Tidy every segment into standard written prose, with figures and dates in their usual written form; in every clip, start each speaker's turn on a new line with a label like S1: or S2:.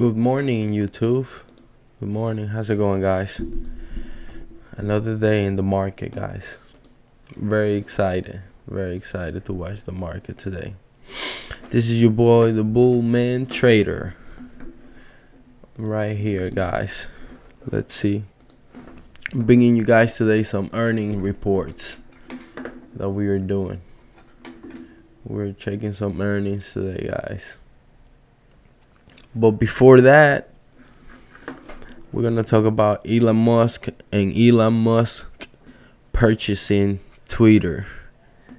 S1: Good morning, YouTube. Good morning. How's it going, guys? Another day in the market, guys. Very excited. Very excited to watch the market today. This is your boy, the Bullman Trader. Right here, guys. Let's see. Bringing you guys today some earning reports that we are doing. We're checking some earnings today, guys. But before that, we're going to talk about Elon Musk and Elon Musk purchasing Twitter.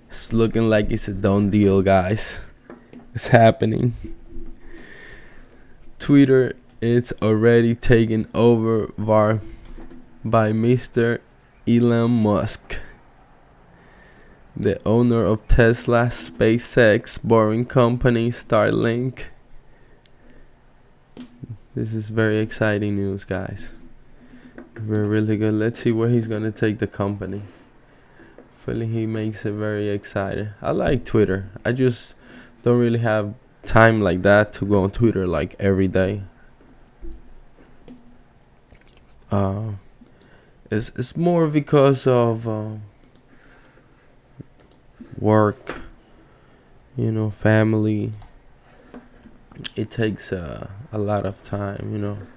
S1: It's looking like it's a done deal, guys. It's happening. Twitter is already taken over by Mr. Elon Musk, the owner of Tesla, SpaceX, Boring Company, Starlink. This is very exciting news, guys. We're really good. Let's see where he's gonna take the company. Feeling he makes it very exciting. I like Twitter. I just don't really have time like that to go on Twitter like every day. It's more because of work, family. It takes a lot of time,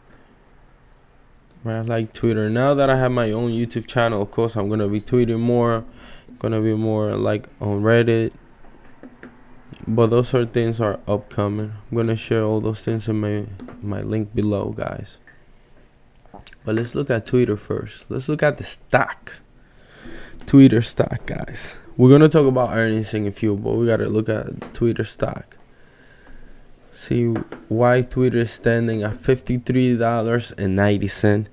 S1: But I like Twitter. Now that I have my own YouTube channel, of course, I'm gonna be tweeting more. Gonna be more like on Reddit. But those sort of things are upcoming. I'm gonna share all those things in my link below, guys. But let's look at Twitter first. Let's look at the stock. Twitter stock, guys. We're gonna talk about earnings in a few, but we gotta look at Twitter stock. See why Twitter is standing at $53.90.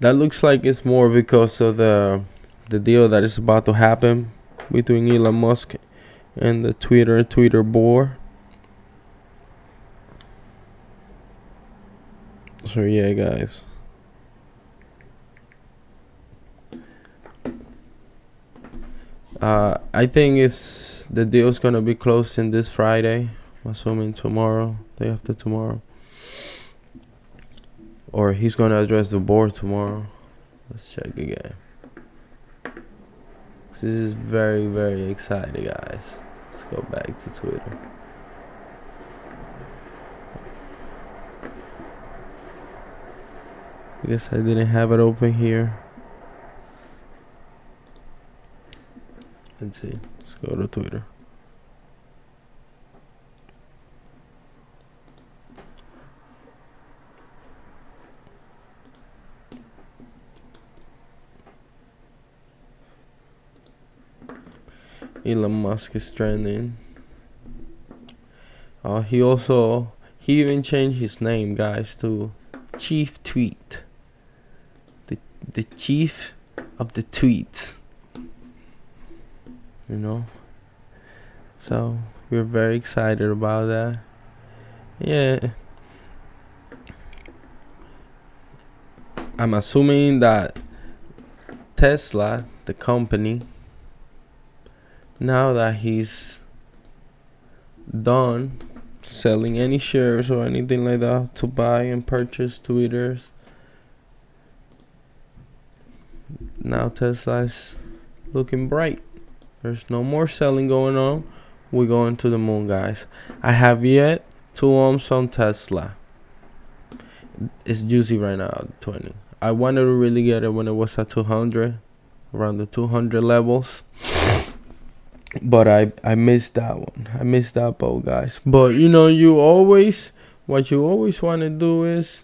S1: That looks like it's more because of the deal that is about to happen between Elon Musk and the Twitter board. So yeah, guys. I think the deal's gonna be closing this Friday. I'm assuming tomorrow, day after tomorrow. Or he's gonna address the board tomorrow. Let's check again. This is very, very exciting, guys. Let's go back to Twitter. I guess I didn't have it open here. Let's see. Let's go to Twitter. Elon Musk is trending. He even changed his name, guys, to Chief Tweet. The chief of the tweets. So we're very excited about that. Yeah. I'm assuming that Tesla, the company, now that he's done selling any shares or anything like that to buy and purchase Twitters, now Tesla's looking bright. There's no more selling going on. We're going to the moon, guys. I have yet to own some Tesla. It's juicy right now at 20. I wanted to really get it when it was at 200, around the 200 levels. But I missed that one. I missed that boat, guys. But what you always want to do is,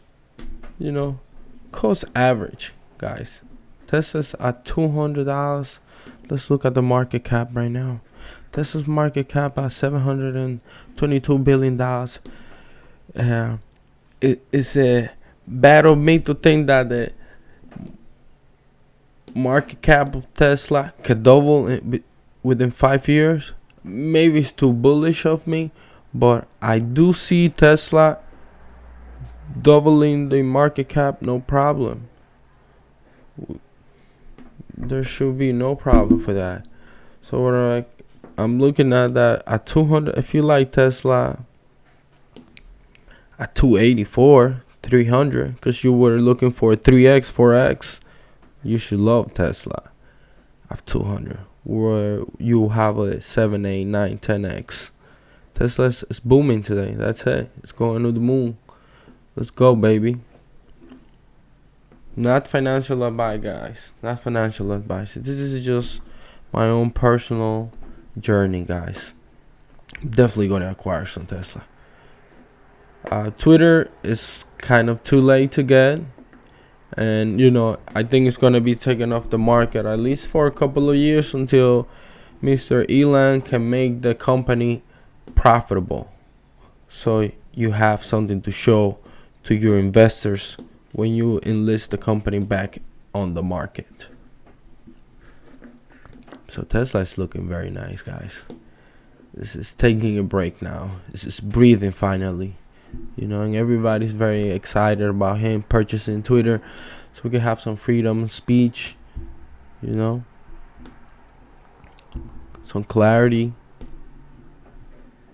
S1: cost average, guys. Tesla's at $200. Let's look at the market cap right now. Tesla's market cap at $722 billion. It's a bad of me to think that the market cap of Tesla could double within 5 years. Maybe it's too bullish of me, but I do see Tesla doubling the market cap, no problem. There should be no problem for that. So I'm looking at that at 200. If you like Tesla, at 284, 300, because you were looking for 3x, 4x. You should love Tesla at 200, where you have a 7, 8, 9, 10x. Tesla is booming today. That's it. It's going to the moon. Let's go, baby. Not financial advice, guys. Not financial advice. This is just my own personal journey, guys. Definitely going to acquire some Tesla. Twitter is kind of too late to get. And, I think it's going to be taken off the market at least for a couple of years until Mr. Elon can make the company profitable. So you have something to show to your investors when you enlist the company back on the market. So Tesla is looking very nice, guys. This is taking a break now. This is breathing finally. And everybody's very excited about him purchasing Twitter, so we can have some freedom of speech, some clarity.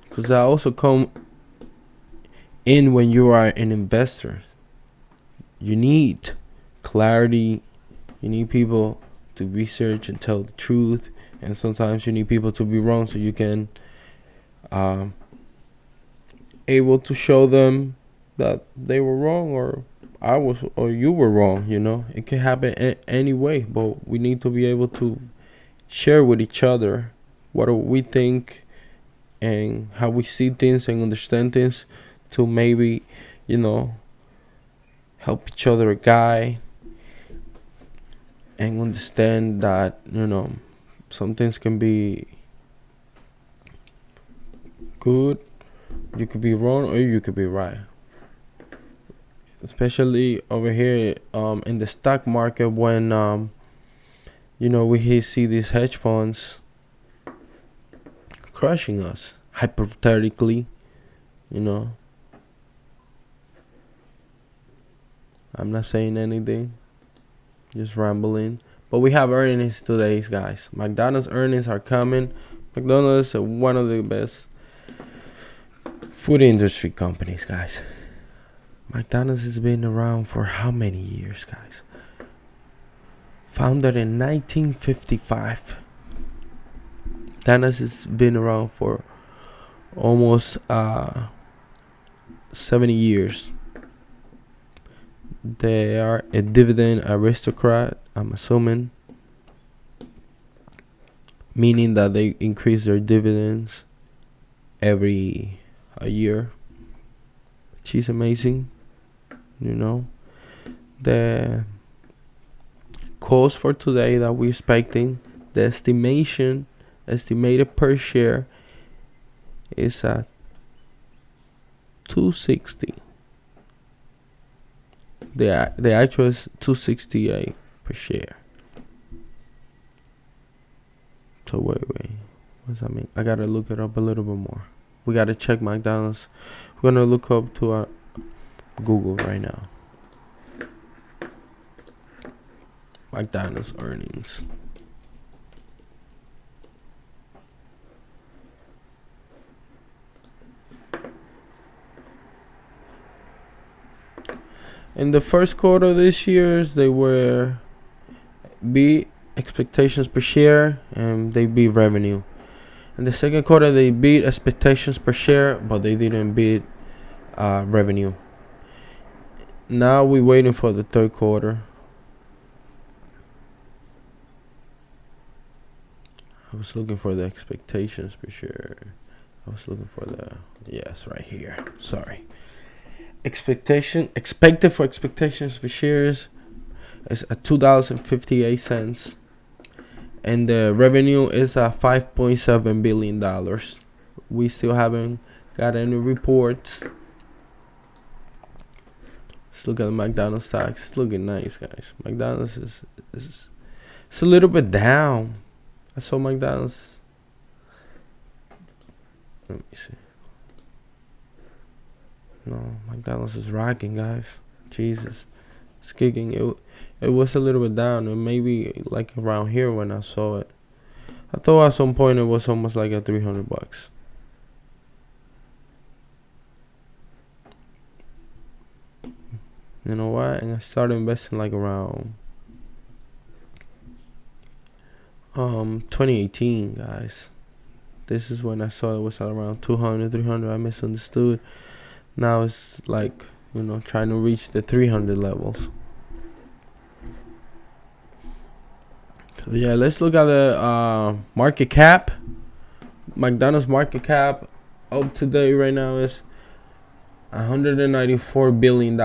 S1: Because that also come in when you are an investor. You need clarity. You need people to research and tell the truth. And sometimes you need people to be wrong so you can able to show them that they were wrong, or you were wrong. It can happen any way, but we need to be able to share with each other what we think and how we see things and understand things, to maybe help each other guide and understand that some things can be good. You could be wrong or you could be right. Especially over here in the stock market, when we see these hedge funds crushing us, hypothetically. I'm not saying anything, just rambling. But we have earnings today, guys. McDonald's earnings are coming. McDonald's is one of the best food industry companies, guys. McDonald's has been around for how many years, guys? Founded in 1955. McDonald's has been around for almost 70 years. They are a dividend aristocrat, I'm assuming, meaning that they increase their dividends every a year, which is amazing. The cost for today that we're expecting, the estimated per share is at $2.60. The actual is $2.68 per share. So wait, what does that mean? I gotta look it up a little bit more. We gotta check McDonald's. We're gonna look up to our Google right now. McDonald's earnings. In the first quarter of this year, they were beat expectations per share, and they beat revenue. In the second quarter, they beat expectations per share, but they didn't beat revenue. Now we're waiting for the third quarter. I was looking for the expectations per share. I was looking for yes, right here. Sorry. Expected for expectations for shares is at $2.58, and the revenue is at $5.7 billion. We still haven't got any reports. Let's look at the McDonald's stocks. It's looking nice, guys. McDonald's is it's a little bit down. I saw McDonald's. Let me see. No, McDonald's is rocking, guys. Jesus, it's kicking. It was a little bit down, and maybe like around here when I saw it. I thought at some point it was almost like at $300. You know what? And I started investing like around 2018, guys. This is when I saw it was at around 200, 300. I misunderstood. Now it's like, trying to reach the 300 levels. So yeah, let's look at the market cap. McDonald's market cap up to date right now is $194 billion.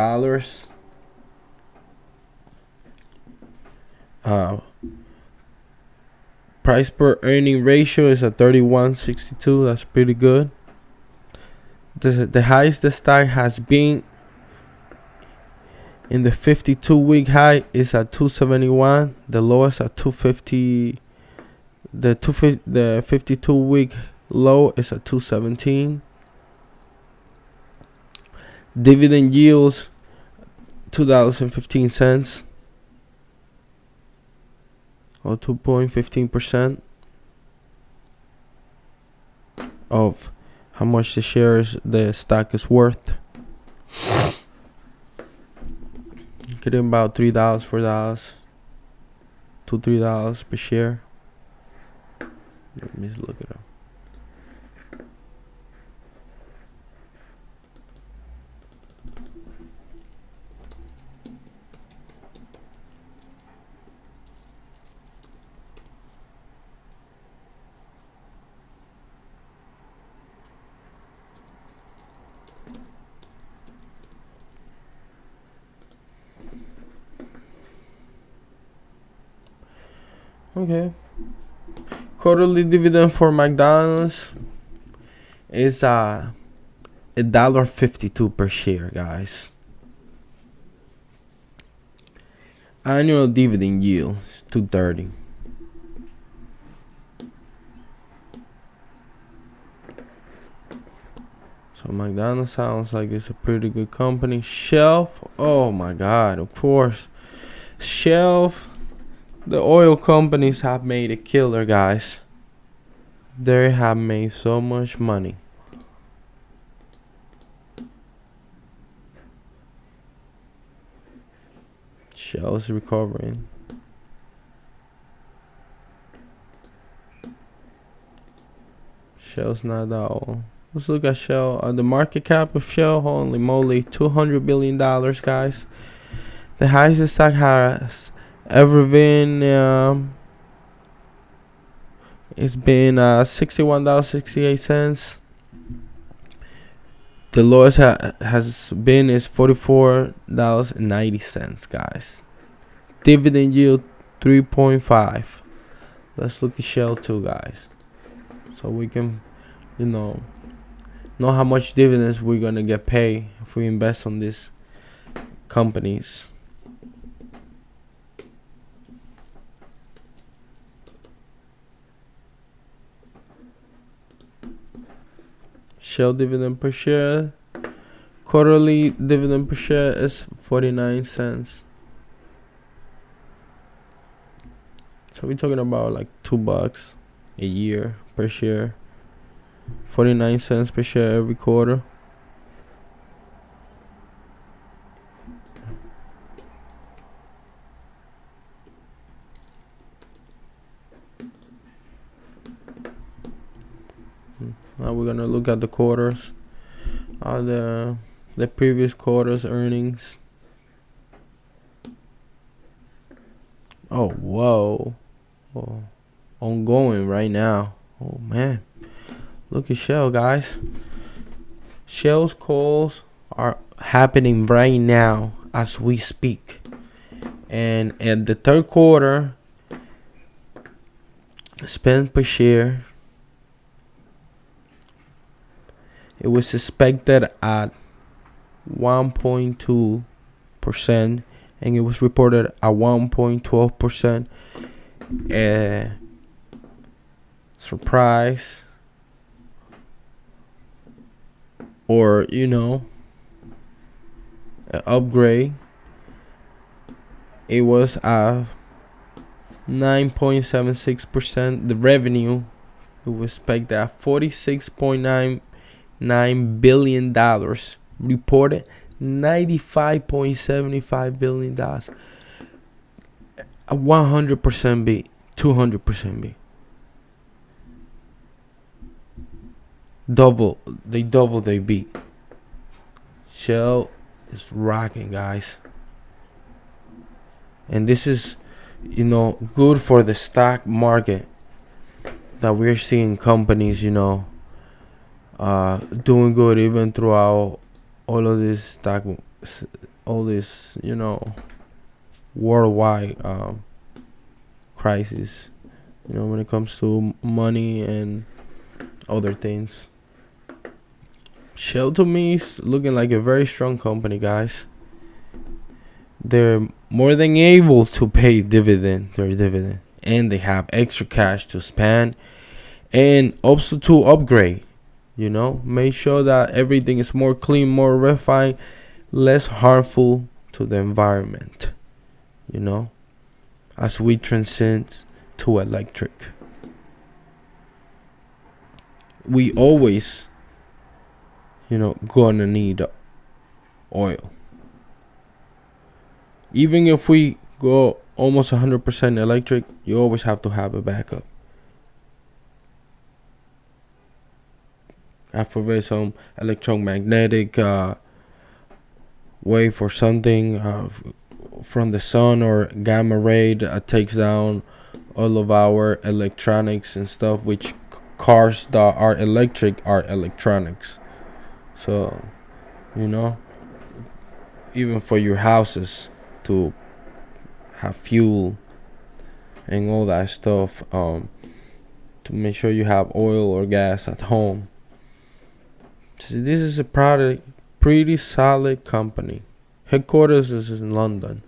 S1: Price per earning ratio is at 31.62. That's pretty good. The highest the stock has been in the 52-week high is at 271. The lowest at 250. The 52-week low is at 217. Dividend yields $2.15 or 2.15% of how much the stock is worth. Getting about $3, $4 to $3 per share. Let me just look it up. Okay. Quarterly dividend for McDonald's is $1.52 per share, guys. Annual dividend yield is 2.30. So McDonald's sounds like it's a pretty good company. Shell, oh my God, of course. Shell. The oil companies have made a killer, guys. They have made so much money. Shell's recovering. Shell's not that old. Let's look at Shell. The market cap of Shell, holy moly, $200 billion, guys. The highest the stock has ever been, it's been $61.68. The lowest has been is $44.90, guys. Dividend yield 3.5. Let's look at Shell too, guys, so we can know how much dividends we're gonna get paid if we invest on these companies. Shell dividend per share, quarterly dividend per share is 49 cents. So we're talking about like $2 a year per share. 49 cents per share every quarter. Now we're gonna look at the quarters, the previous quarter's earnings. Oh, whoa. Oh, ongoing right now. Oh man, look at Shell, guys. Shell's calls are happening right now as we speak, and at the third quarter, spend per share, it was expected at 1.2%, and it was reported at 1.12%. Surprise, or an upgrade. It was at 9.76%. The revenue, it was expected at $46.99 billion. Reported $95.75 billion. A 100% beat. 200% beat. They beat. Shell is rocking, guys. And this is, good for the stock market, that we're seeing companies, doing good even throughout all of this worldwide crisis, when it comes to money and other things. Shell to me is looking like a very strong company, guys. They're more than able to pay their dividend, and they have extra cash to spend, and also to upgrade. Make sure that everything is more clean, more refined, less harmful to the environment. As we transcend to electric, we always, gonna need oil. Even if we go almost 100% electric, you always have to have a backup. After some electromagnetic wave or something from the sun or gamma ray that takes down all of our electronics and stuff, which cars that are electric are electronics. So, even for your houses to have fuel and all that stuff, to make sure you have oil or gas at home. So this is a pretty solid company. Headquarters is in London.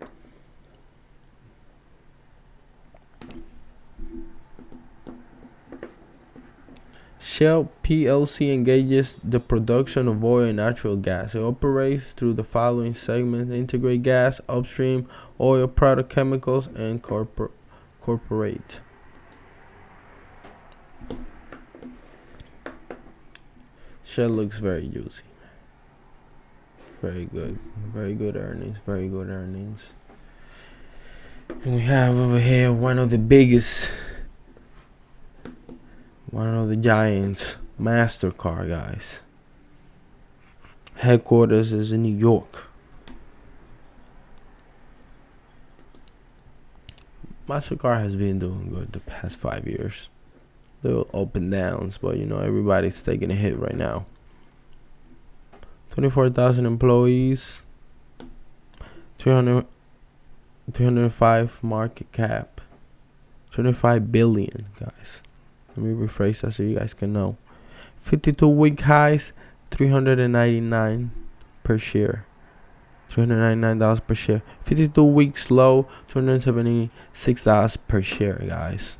S1: Shell PLC engages the production of oil and natural gas. It operates through the following segments: integrate gas, upstream, oil product, chemicals, and corporate. Shell looks very juicy. Very good. Very good earnings. And we have over here one of the giants, MasterCard, guys. Headquarters is in New York. MasterCard has been doing good the past 5 years. Little up and downs, but everybody's taking a hit right now. 24,000 employees, 305 market cap, 25 billion, guys. Let me rephrase that so you guys can know. 52-week highs, $399 per share. $399 per share. 52 weeks low, $276 per share, guys.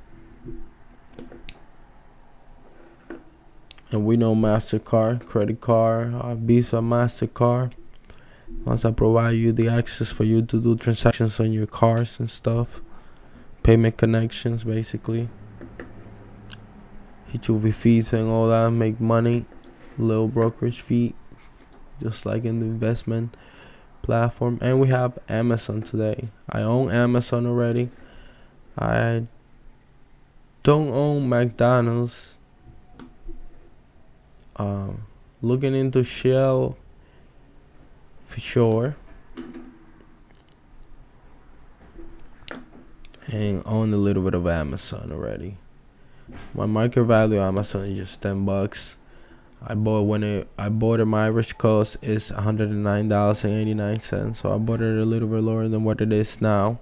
S1: And we know MasterCard, credit card, Visa, MasterCard. Once I provide you the access for you to do transactions on your cars and stuff. Payment connections, basically. Hit you with fees and all that, make money. Little brokerage fee. Just like in the investment platform. And we have Amazon today. I own Amazon already. I don't own McDonald's. Looking into Shell for sure, and own a little bit of Amazon already. My market value of Amazon is just $10. I bought it. My average cost is $109.89, so I bought it a little bit lower than what it is now.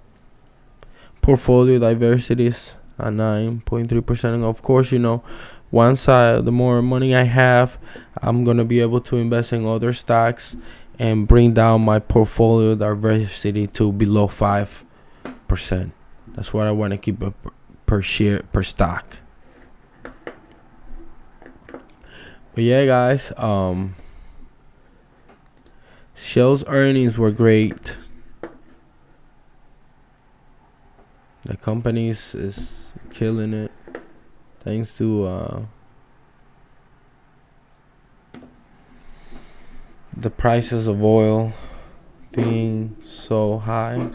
S1: Portfolio diversity is at 9.3%. And of course, once the more money I have, I'm gonna be able to invest in other stocks and bring down my portfolio diversity to below 5%. That's what I want to keep per stock. But yeah, guys, Shell's earnings were great. The company is killing it, thanks to the prices of oil being so high.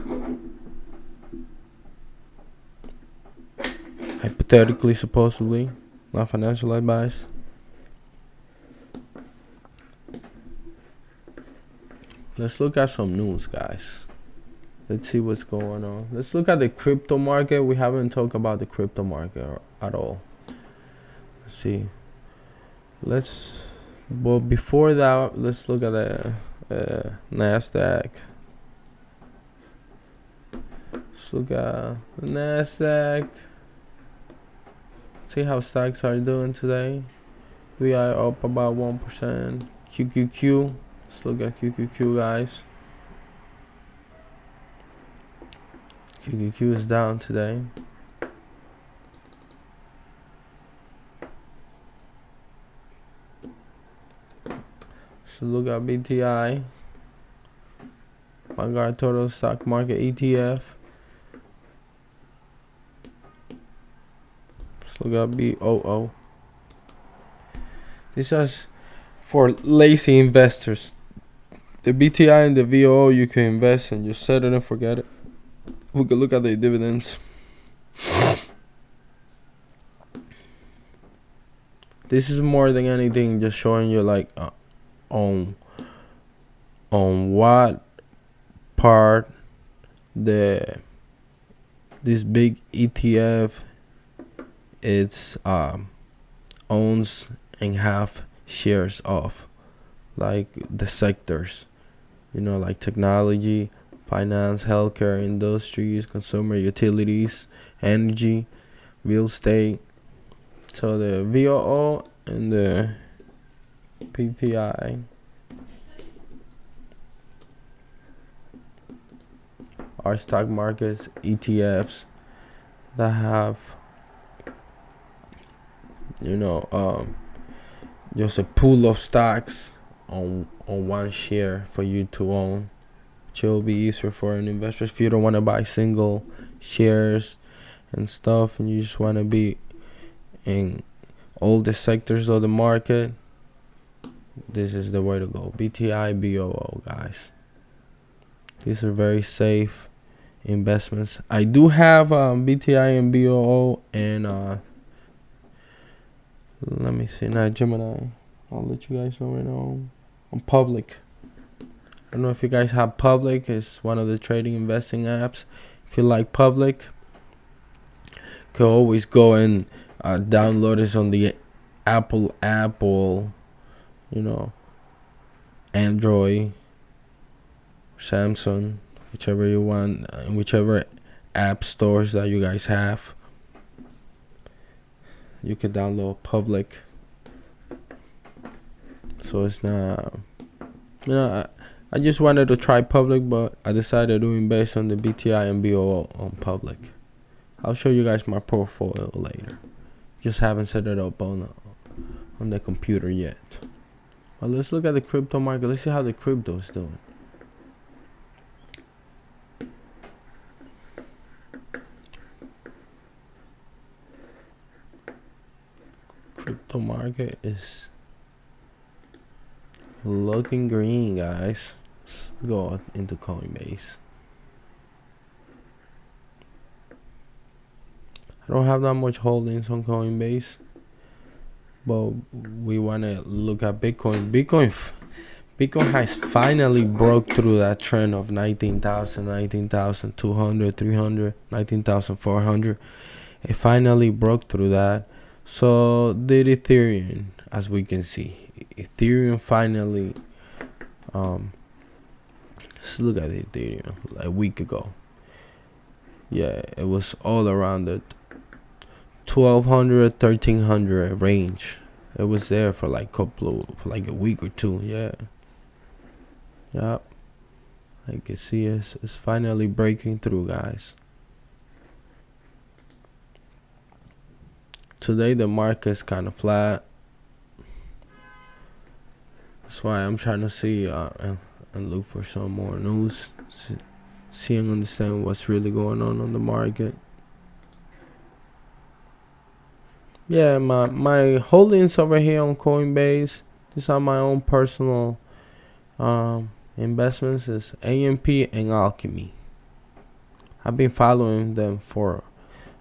S1: Hypothetically, supposedly, not financial advice. Let's look at some news, guys. Let's see what's going on. Let's look at the crypto market. We haven't talked about the crypto market at all. Let's see. But before that, let's look at the NASDAQ. Let's look at the NASDAQ. See how stocks are doing today. We are up about 1%. QQQ. Let's look at QQQ, guys. QQQ is down today. So look at BTI. Vanguard Total Stock Market ETF. Let's look at BOO. This is for lazy investors. The BTI and the VOO you can invest and just set it and forget it. We can look at the dividends. This is more than anything just showing you like on what part this big ETF it's owns and have shares of, like the sectors, like technology, finance, healthcare, industries, consumer utilities, energy, real estate. So the VOO and the PTI are stock markets ETFs that have just a pool of stocks on one share for you to own, which will be easier for an investor if you don't want to buy single shares and stuff, and you just want to be in all the sectors of the market. This is the way to go. BTI, BOO, guys. These are very safe investments. I do have BTI and BOO and let me see now, Gemini. I'll let you guys know right now. On Public. I don't know if you guys have Public. It's one of the trading investing apps. If you like Public, you can always go and download it on the Apple, Android, Samsung, whichever you want, whichever app stores that you guys have. You can download Public. So it's not, I just wanted to try Public, but I decided to invest on the BTI and BOO on Public. I'll show you guys my portfolio later. Just haven't set it up on the computer yet. But let's look at the crypto market. Let's see how the crypto is doing. Crypto market is looking green, guys. Let's go into Coinbase. I don't have that much holdings on Coinbase, but we want to look at Bitcoin. Bitcoin has finally broke through that trend of 19,000, 19,200, 300, 19,400. It finally broke through that. So did Ethereum, as we can see. Ethereum finally, let's look at Ethereum like a week ago. Yeah, it was all around the 1,200, 1,300 range. It was there for like a week or two. Yeah. Yep. I can see it's finally breaking through, guys. Today the market's kind of flat. That's why I'm trying to see and look for some more news, see and understand what's really going on the market. Yeah, my holdings over here on Coinbase. These are my own personal investments is AMP and Alchemy. I've been following them for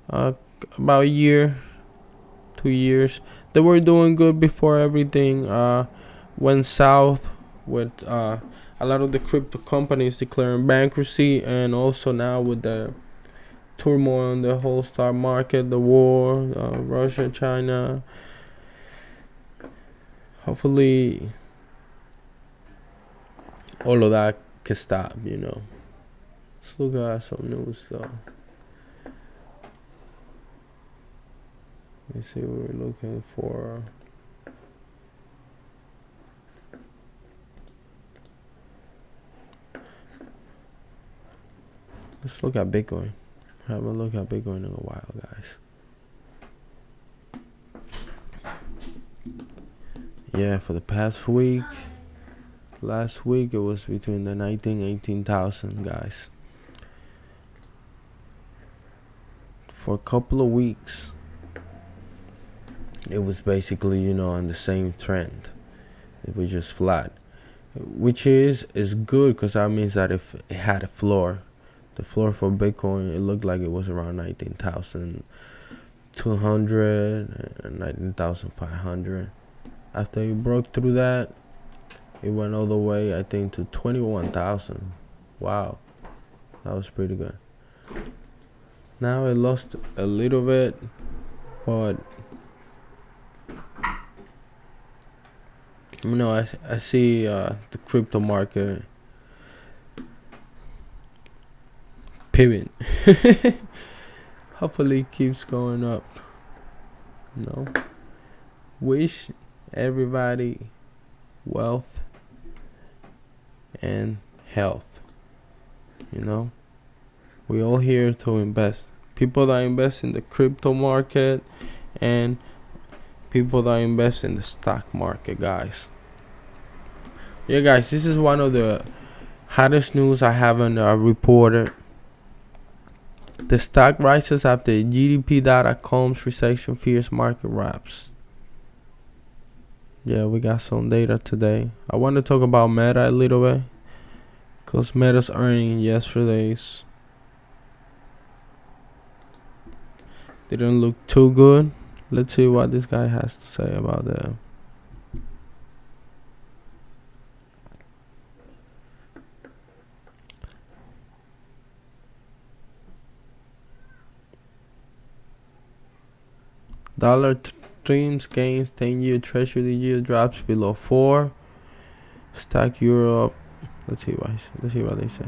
S1: about a year, 2 years. They were doing good before everything went south with a lot of the crypto companies declaring bankruptcy, and also now with the turmoil in the whole stock market, the war, Russia, China. Hopefully, all of that can stop, Let's look at some news, though. Let me see what we're looking for. Let's look at Bitcoin. Haven't looked at Bitcoin in a while, guys. Yeah, for the past week, last week it was between the 19,000 and 18,000, guys. For a couple of weeks, it was basically, on the same trend. It was just flat, which is good, because that means that if it had a floor, the floor for Bitcoin, it looked like it was around 19,200 and 19,500. After it broke through that, it went all the way, I think, to 21,000. Wow, that was pretty good. Now it lost a little bit, but I see the crypto market pivot. Hopefully it keeps going up. Wish everybody wealth and health. We all here to invest. People that invest in the crypto market and people that invest in the stock market, guys. Yeah, guys, this is one of the hottest news I haven't reported. The stock rises after GDP data calms recession fears market wraps. Yeah, we got some data today. I want to talk about Meta a little bit, because Meta's earning yesterday's didn't look too good. Let's see what this guy has to say about that. Dollar streams gains, 10-year treasury yield drops below 4. Stock Europe. Let's see what they say.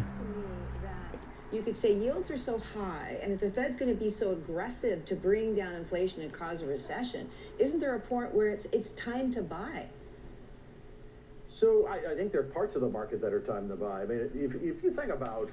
S2: You could say yields are so high, and if the Fed's going to be so aggressive to bring down inflation and cause a recession, isn't there a point where it's time to buy?
S3: So I think there are parts of the market that are time to buy. I mean, if you think about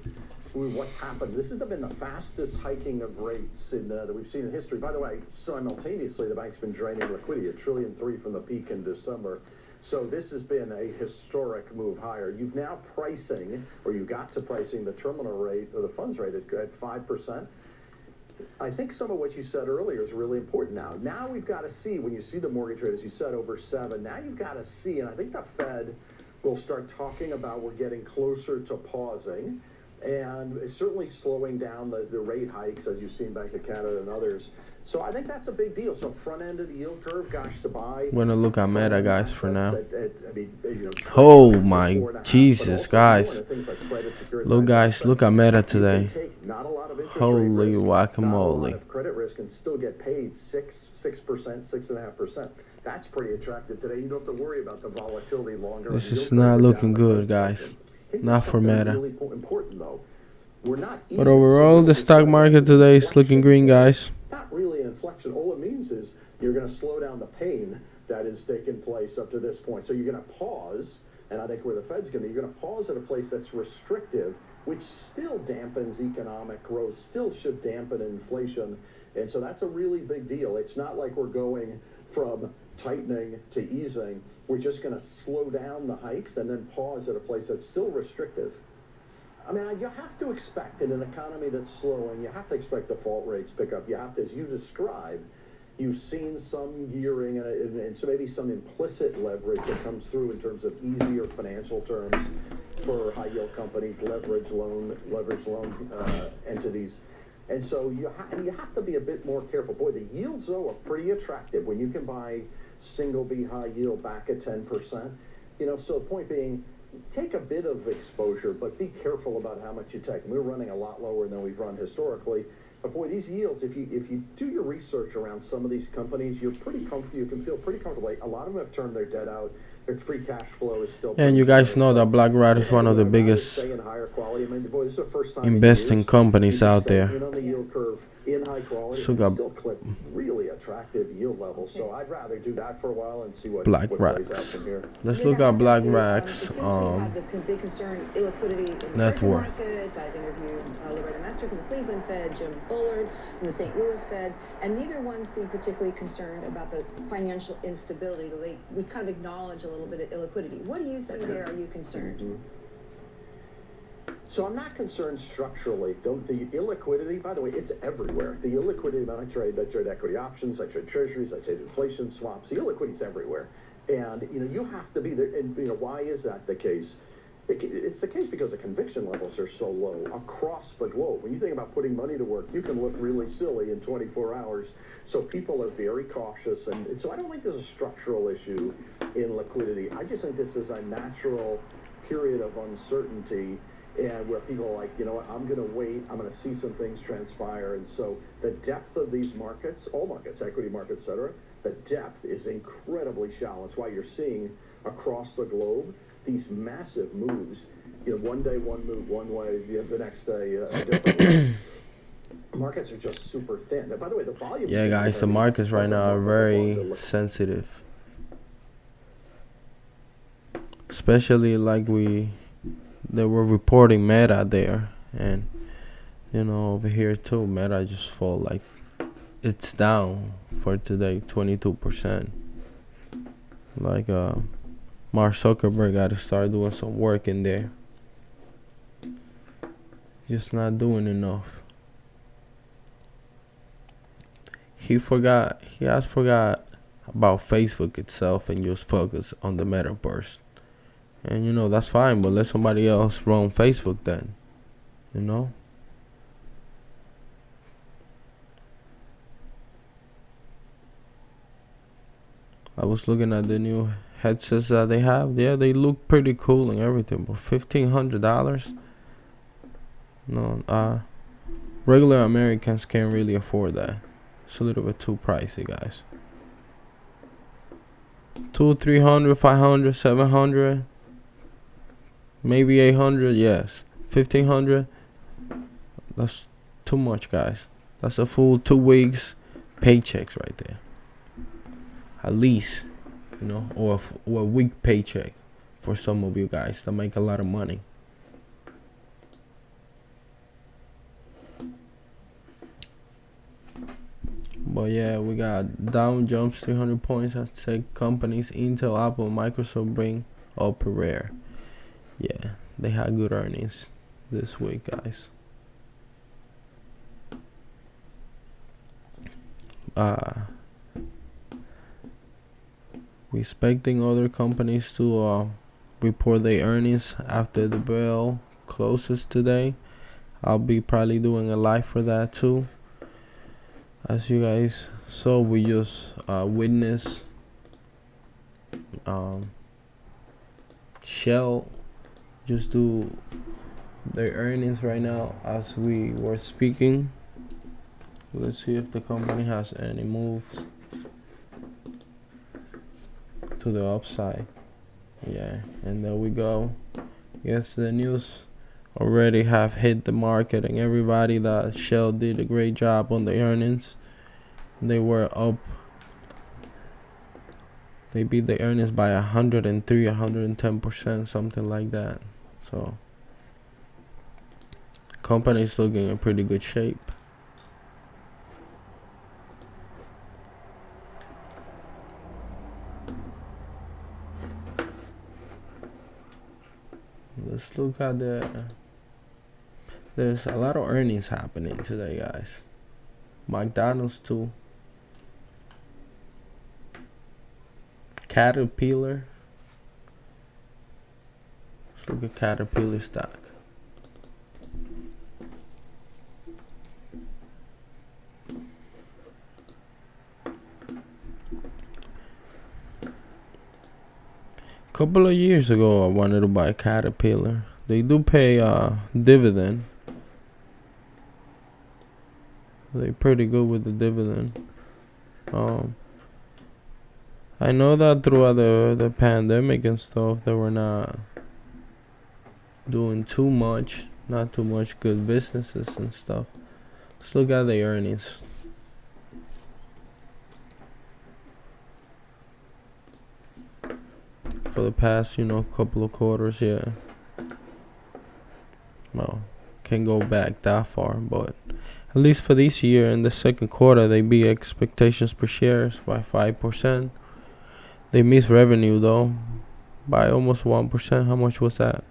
S3: what's happened, this has been the fastest hiking of rates that we've seen in history. By the way, simultaneously, the bank's been draining liquidity, $1.3 trillion from the peak in December. So this has been a historic move higher. You've now you got to pricing the terminal rate or the funds rate at 5%. I think some of what you said earlier is really important now. Now we've got to see, when you see the mortgage rate, as you said, over 7, now you've got to see, and I think the Fed will start talking about we're getting closer to pausing, and it's certainly slowing down the rate hikes, as you've seen Bank of Canada and others. So I think that's a big deal. So front end of the yield curve, gosh, to buy.
S1: I'm going to look at Meta, guys, for now. Oh, my Jesus, guys. Look, guys, look at Meta today. Holy guacamole.
S3: Credit risk and still get paid 6%, 6.5%. That's pretty attractive today. You don't have to worry about the volatility longer.
S1: This is not looking good, guys. Not for Meta.
S3: Really important, though.
S1: But overall, the stock market today is looking green, guys.
S3: Not really an inflection. All it means is you're going to slow down the pain that has taken place up to this point. So you're going to pause, and I think where the Fed's going to be, you're going to pause at a place that's restrictive, which still dampens economic growth, still should dampen inflation. And so that's a really big deal. It's not like we're going from tightening to easing. We're just going to slow down the hikes and then pause at a place that's still restrictive. I mean, you have to expect in an economy that's slowing, you have to expect default rates pick up. You have to, as you described, You've seen some gearing and so maybe some implicit leverage that comes through in terms of easier financial terms for high yield companies, leverage loan entities. And so you have to be a bit more careful. Boy, the yields though are pretty attractive when you can buy single B high yield back at 10%. So the point being, take a bit of exposure, but be careful about how much you take. And we're running a lot lower than we've run historically. But boy, these yields, if you do your research around some of these companies, you're pretty comfortable. You can feel pretty comfortable. A lot of them have turned their debt out. Their free cash flow is still.
S1: And you guys know that BlackRock is one of the biggest investing companies out there. So got
S3: really attractive yield levels. So I'd rather do that for a while and see what
S1: BlackRock's. Let's look at BlackRock's
S2: big concern, illiquidity in the
S1: net worth.
S2: market. I've interviewed Loretta Mester from the Cleveland Fed, Jim Bullard from the St. Louis Fed, and neither one seemed particularly concerned about the financial instability. We kind of acknowledge a little bit of illiquidity. What do you see there? Are you concerned?
S3: So I'm not concerned structurally. The illiquidity, by the way, it's everywhere. The illiquidity, I trade equity options, I trade treasuries, I trade inflation swaps. The illiquidity is everywhere. And, you have to be there. And, why is that the case? It's the case because the conviction levels are so low across the globe. When you think about putting money to work, you can look really silly in 24 hours. So people are very cautious. And so I don't think there's a structural issue in liquidity. I just think this is a natural period of uncertainty, and where people are like, I'm going to wait. I'm going to see some things transpire. And so the depth of these markets, all markets, equity markets, et cetera, the depth is incredibly shallow. It's why you're seeing across the globe these massive moves. One day one move one way, the next day a different way. Markets are just super thin. And by the way, the volume.
S1: Yeah, guys, the markets right now are very sensitive, especially like they were reporting Meta there, and over here too, Meta just fall like it's down for today 22%. Like Mark Zuckerberg got to start doing some work in there. Just not doing enough. He has forgot about Facebook itself and just focus on the metaverse. And that's fine, but let somebody else run Facebook then. I was looking at the new headsets that they have. Yeah, they look pretty cool and everything, but $1,500? No, regular Americans can't really afford that. It's a little bit too pricey, guys. $200, $300, $500, $700. Maybe 800, yes. 1,500, that's too much, guys. That's a full 2 weeks paychecks right there. At least, or a week paycheck for some of you guys that make a lot of money. But yeah, we got Dow jumps 300 points as tech companies Intel, Apple, Microsoft bring up rare. Yeah, they had good earnings this week, guys. We're expecting other companies to report their earnings after the bell closes today. I'll be probably doing a live for that too. As you guys saw, we just witnessed Shel just do their earnings right now as we were speaking. Let's see if the company has any moves to the upside. Yeah, and there we go. Yes, the news already have hit the market, and everybody that Shell did a great job on the earnings. They were up. They beat the earnings by 103, 110%, something like that. So company's looking in pretty good shape. Let's look at there's a lot of earnings happening today, guys. McDonald's too. Caterpillar. Let's look at Caterpillar stock. Couple of years ago, I wanted to buy Caterpillar. They do pay dividend. They're pretty good with the dividend. I know that throughout the pandemic and stuff, they were not doing too much, not too much good businesses and stuff. Let's look at the earnings. For the past, couple of quarters, yeah. Well, can't go back that far, but at least for this year, in the second quarter, they beat expectations per shares by 5%. They missed revenue though by almost 1%. How much was that?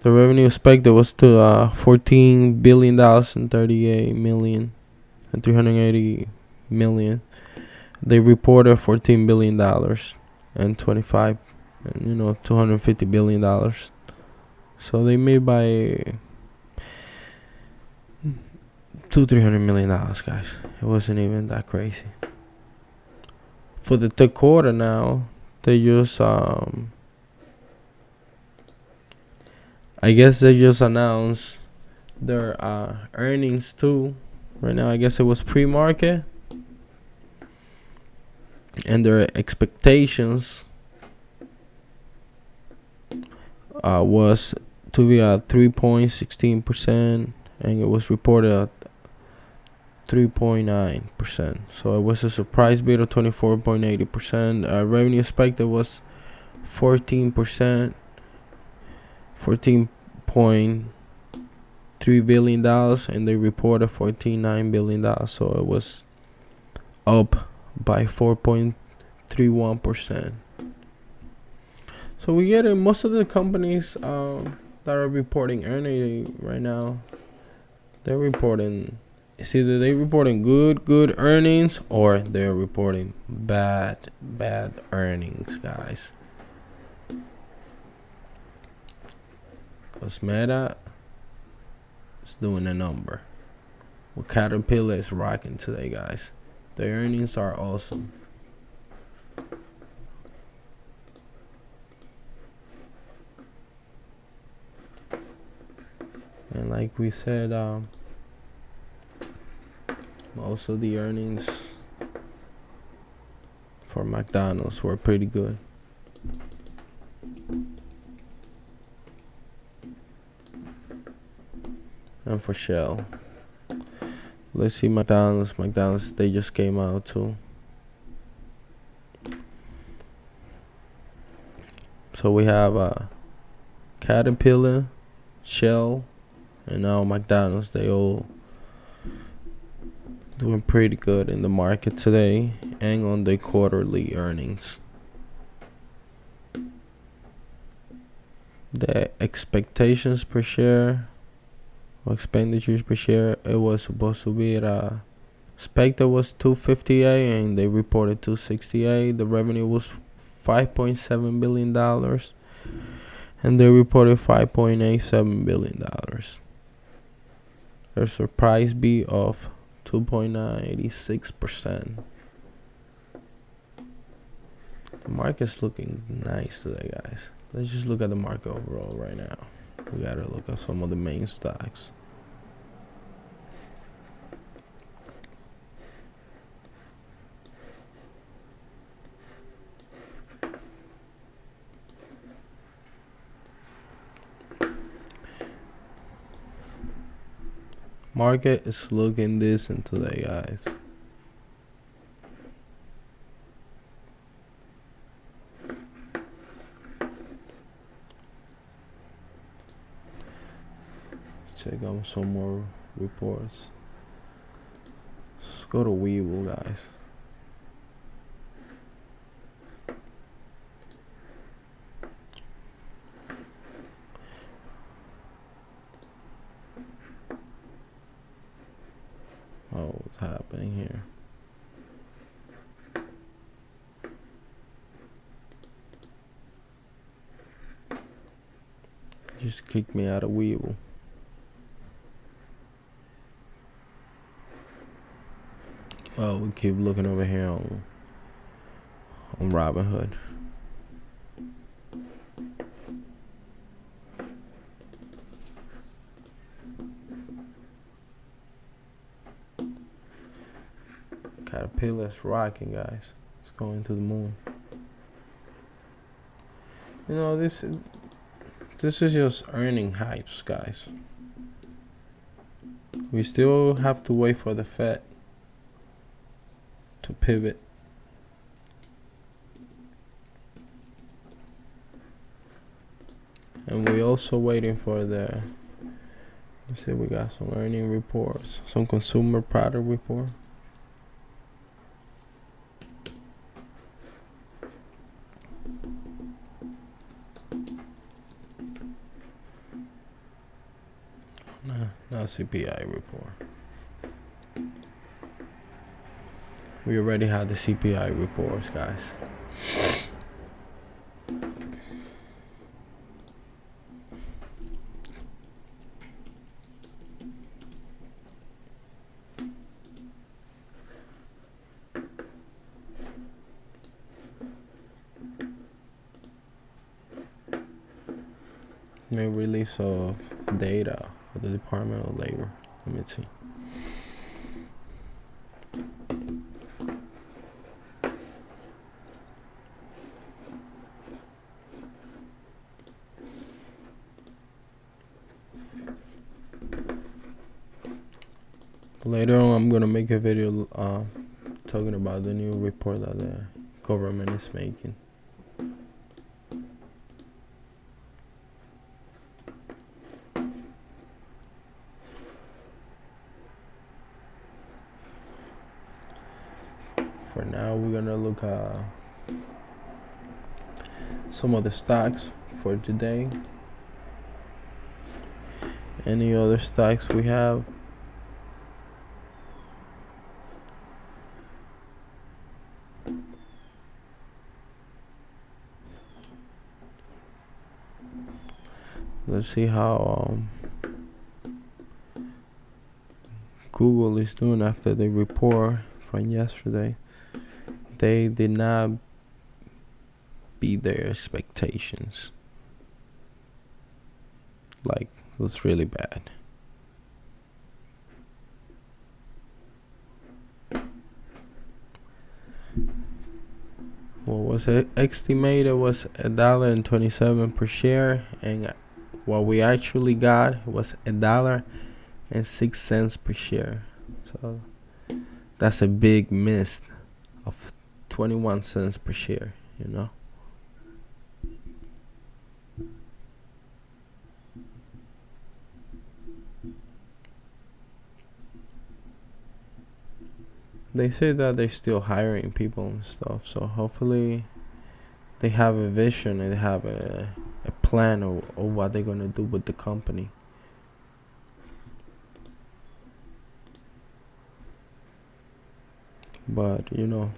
S1: The revenue expected was to $14 billion and 38 million and 380 million. They reported $14 billion and 25 and $250 billion. So they made by $300 million, guys. It wasn't even that crazy. For the third quarter now, they just I guess they just announced their earnings too. Right now, I guess it was pre-market, and their expectations was to be at 3.16%, and it was reported at 3.9%. So it was a surprise bid of 24.80%. Revenue expected was 14%, $14.3 billion, and they reported $14.9 billion. So it was up by 4.31%. So we get it. Most of the companies that are reporting earnings right now, they're reporting. It's either they reporting good earnings, or they're reporting bad earnings, guys. Cause Meta is doing a number. Well, Caterpillar is rocking today, guys. Their earnings are awesome. And like we said, most of the earnings for McDonald's were pretty good. And for Shell. Let's see McDonald's. They just came out too. So we have Caterpillar, Shell, and now McDonald's. They all doing pretty good in the market today and on their quarterly earnings. The expectations per share, or expenditures per share, it was supposed to be at expected was 258, and they reported 268. The revenue was $5.7 billion, and they reported $5.87 billion. Their surprise beat of 2.96%. The market's looking nice today, guys. Let's just look at the market overall right now. We gotta look at some of the main stocks. Market is looking decent today, guys. Check out some more reports. Let's go to Weevil, guys. Oh, what's happening here? just kicked me out of Weevil. Well, we keep looking over here on Robinhood. Caterpillar's rocking, guys. It's going to the moon. You know, this is just earning hypes, guys. We still have to wait for the Fed to pivot. And we also waiting for the, let's see, we got some earning reports, some consumer product report. Not CPI report. We already had the CPI reports, guys. May release of data for the Department of Labor. Let me see. Later on, I'm gonna make a video talking about the new report that the government is making. For now, we're gonna look at some of the stocks for today. Any other stocks we have? Let's see how Google is doing after the report from yesterday. They did not beat their expectations. Like, it was really bad. What was it estimated was $1.27 per share, and what we actually got was $1.06 per share. So that's a big miss of 21 cents per share, you know. They say that they're still hiring people and stuff, so hopefully they have a vision and they have a plan of what they're gonna do with the company. But you know,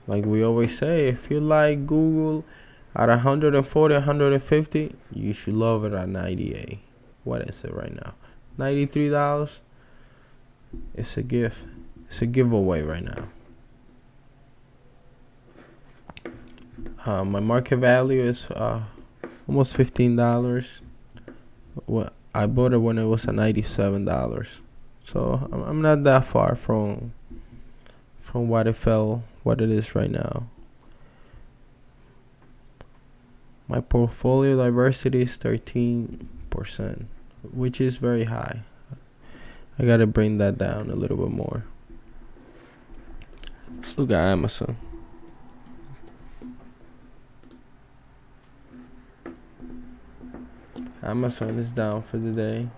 S1: like we always say, if you like Google at 140, 150, you should love it at 98. What is it right now? $93. It's a gift. It's a giveaway right now. My market value is almost $15. Well, I bought it when it was at $97. So I'm not that far from what it is right now. My portfolio diversity is 13%, which is very high. I gotta bring that down a little bit more. Let's look at Amazon. Amazon is down for the day.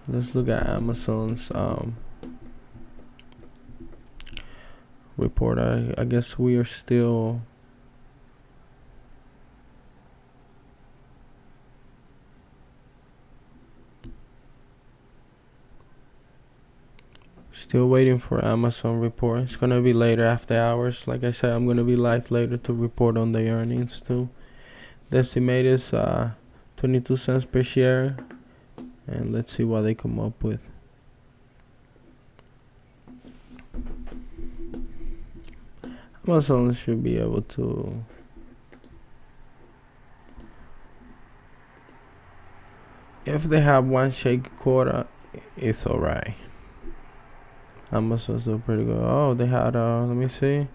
S1: Let's look at Amazon's report. I guess we are still waiting for Amazon report. It's gonna be later after hours. Like I said, I'm gonna be live later to report on the earnings too. The estimate is 22 cents per share, and let's see what they come up with. Amazon should be able to if they have one shaky quarter, it's alright. Amazon's still pretty good. Oh, they had let me see,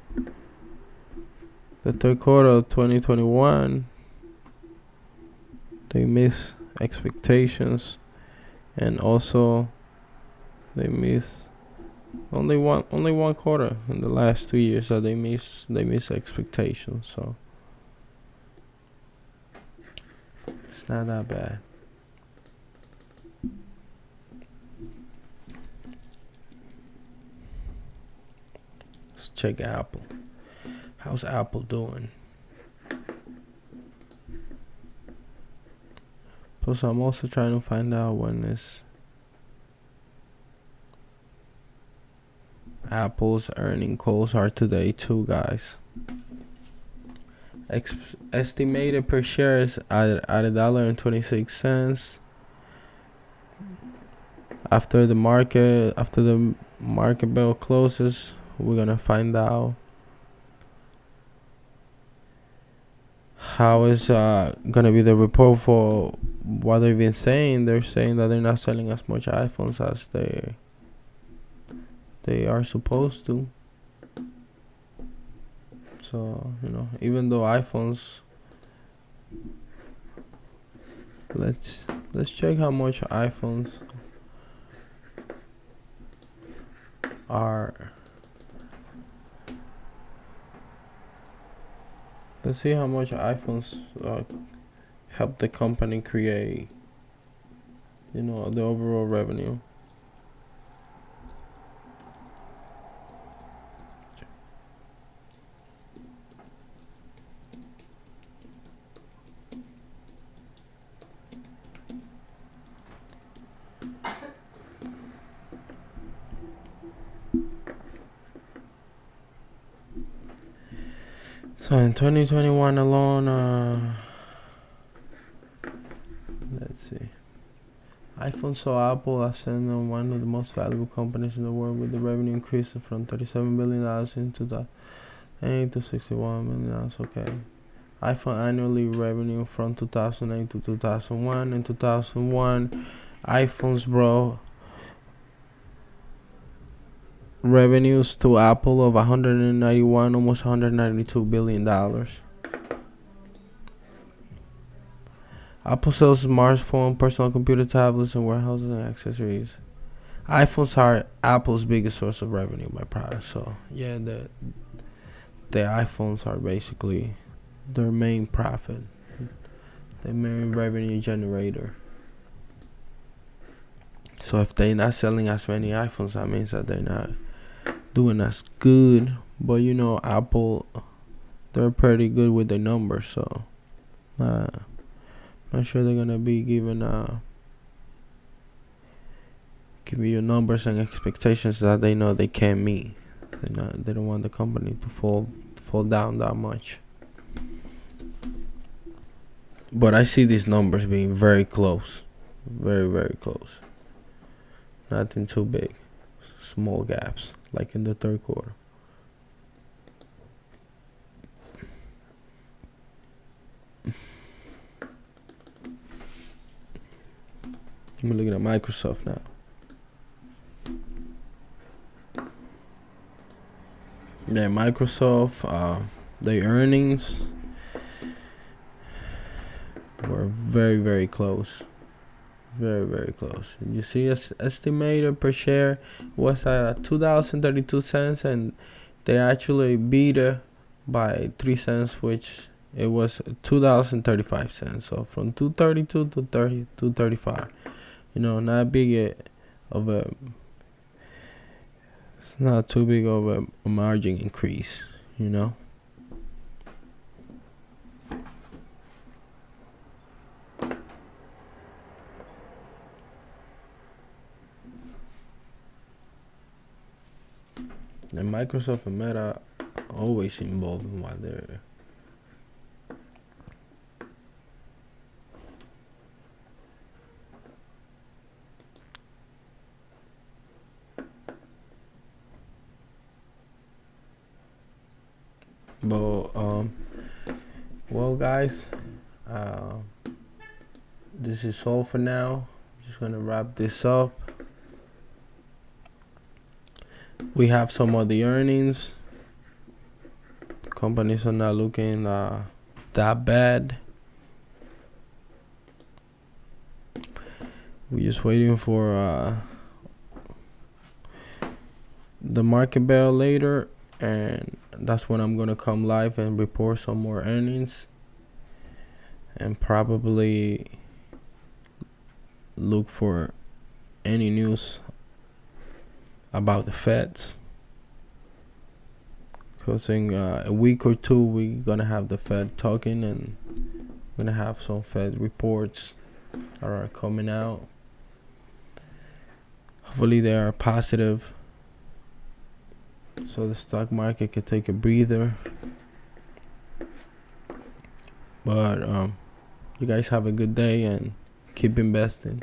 S1: the third quarter of 2021, they missed expectations, and also they missed only one quarter in the last 2 years that they missed expectations. So it's not that bad. Let's check Apple. How's Apple doing? Plus, I'm also trying to find out when is Apple's earning calls are today too, guys. Estimated per share is at $1.26. After the market bell closes, we're gonna find out how is gonna be the report for what they've been saying. They're saying that they're not selling as much iPhones as they are supposed to. So, even though iPhones, let's check how much iPhones are. Let's see how much iPhones help the company create, the overall revenue. So in 2021 alone, let's see. iPhone saw Apple ascend one of the most valuable companies in the world, with the revenue increasing from $37 billion in 2008 to $61 million. Okay. iPhone annually revenue from 2008 to 2001. In 2001, iPhones brought revenues to Apple of almost $192 billion. Apple sells smartphones, personal computer, tablets, and warehouses and accessories. iPhones are Apple's biggest source of revenue by product. So yeah, the iPhones are basically their main profit, their main revenue generator. So if they're not selling as many iPhones, that means that they're not doing as good. But Apple, they're pretty good with their numbers, so not sure they're gonna be giving you numbers and expectations that they know they can't meet. They don't want the company to fall down that much. But I see these numbers being very close, very, very close. Nothing too big, small gaps, like in the third quarter. I'm looking at Microsoft now. Yeah, Microsoft, their earnings were very, very close. Very, very close. You see, estimated per share was at $2.32, and they actually beat it by 3 cents, which it was $2.35. So from 2.32 to 2.35. Not big of a. It's not too big of a margin increase. And Microsoft and Meta always involved in what they're. But well, guys, this is all for now. Just gonna wrap this up. We have some of the earnings. Companies are not looking that bad. We're just waiting for the market bell later, and that's when I'm gonna come live and report some more earnings, and probably look for any news about the Feds, because in a week or two we're gonna have the Fed talking, and we're gonna have some Fed reports that are coming out. Hopefully they are positive, so the stock market can take a breather. But you guys have a good day and keep investing.